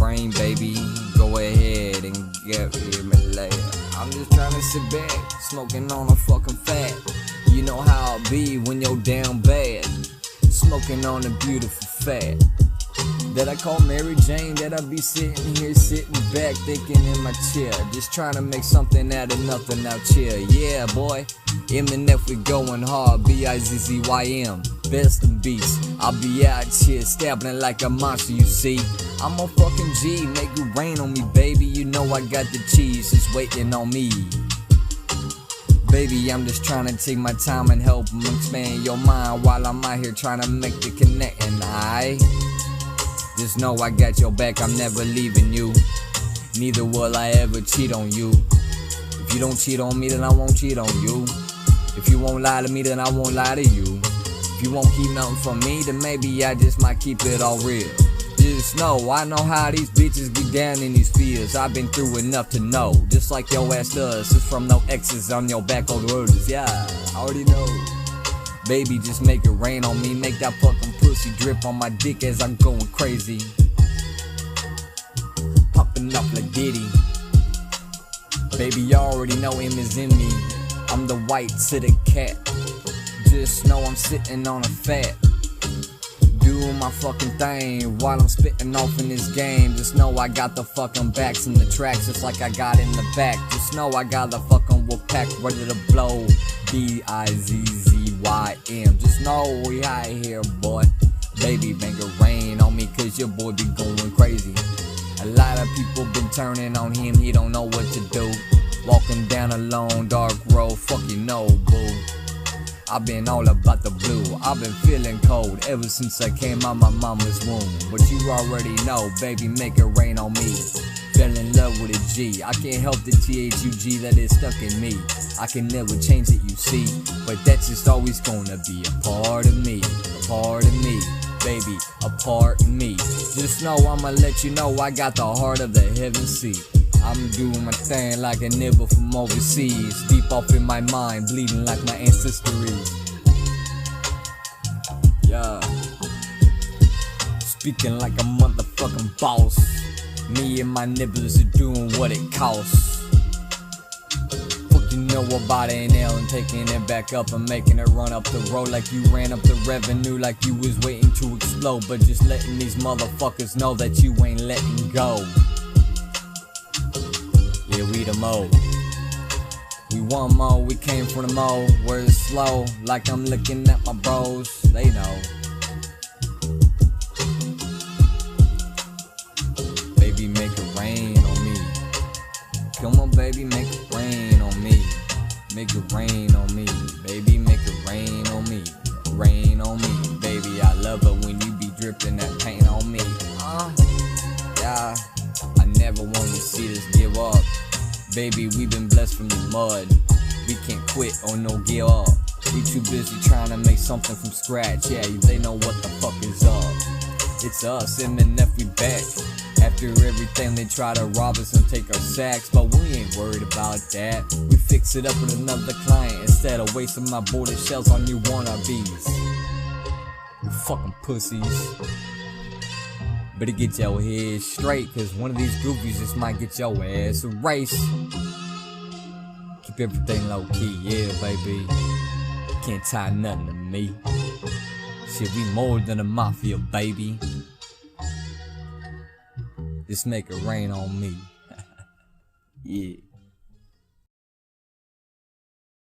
brain, baby. Go ahead and get me later. I'm just trying to sit back, smoking on a fucking fat. You know how it be when you're down bad, smoking on a beautiful fat that I call Mary Jane. That I be sitting here, sitting back, thinking in my chair, just trying to make something out of nothing out here. Yeah, boy, M&F, we going hard. B-I-Z-Z-Y-M, best of beats. I'll be out here stabbing it like a monster, you see. I'm a fucking G, make it rain on me, baby. You know I got the cheese just waiting on me. Baby, I'm just trying to take my time and help expand your mind while I'm out here trying to make the connect. And I just know I got your back, I'm never leaving you. Neither will I ever cheat on you. If you don't cheat on me, then I won't cheat on you. If you won't lie to me, then I won't lie to you. If you won't keep nothing from me, then maybe I just might keep it all real. Just know, I know how these bitches get down in these fields. I've been through enough to know, just like your ass does. It's from no X's on your back or the orders. Yeah, I already know. Baby, just make it rain on me. Make that fucking pussy drip on my dick as I'm going crazy. Popping up like Diddy. Baby, you already know him is in me. I'm the white to the cat. Just know I'm sitting on a fat, doing my fucking thing while I'm spitting off in this game. Just know I got the fucking backs in the tracks, just like I got in the back. Just know I got the fucking wolf pack ready to blow. B-I-Z-Z-Y-M. Just know we out here, boy. Baby, make it rain on me, cause your boy be going crazy. A lot of people been turning on him, he don't know what to do. Walking down a long dark road, fuck you know, boo. I've been all about the blue, I've been feeling cold ever since I came out my mama's womb. But you already know, baby, make it rain on me. Fell in love with a G, I can't help the T-H-U-G that is stuck in me. I can never change it, you see, but that's just always gonna be a part of me. A part of me, baby, a part of me. Just know I'ma let you know I got the heart of the heaven sea. I'm doing my thing like a nibble from overseas, deep off in my mind, bleeding like my ancestry. Yeah, speaking like a motherfucking boss. Me and my nibblers are doing what it costs. Fuck you know about A&L and taking it back up and making it run up the road like you ran up the revenue, like you was waiting to explode. But just letting these motherfuckers know that you ain't letting go. Yeah, we the mo. We want mo, we came from the mo. Where it's slow, like I'm looking at my bros. They know. Baby, make it rain on me. Come on, baby, make it rain on me. Make it rain on me. Baby, make it rain on me. Rain on me. Baby, I love it when you be dripping that paint on me. Yeah, I never want to see this give up. Baby, we been blessed from the mud. We can't quit or no give up. We too busy trying to make something from scratch. Yeah, they know what the fuck is up. It's us, M&F, we back. After everything they try to rob us and take our sacks, but we ain't worried about that. We fix it up with another client instead of wasting my bullet shells on you wannabes. You fucking pussies. Better get your head straight, cause one of these goofies just might get your ass erased. Keep everything low key, yeah baby. Can't tie nothing to me. Shit, we more than a mafia, baby. Just make it rain on me. Yeah.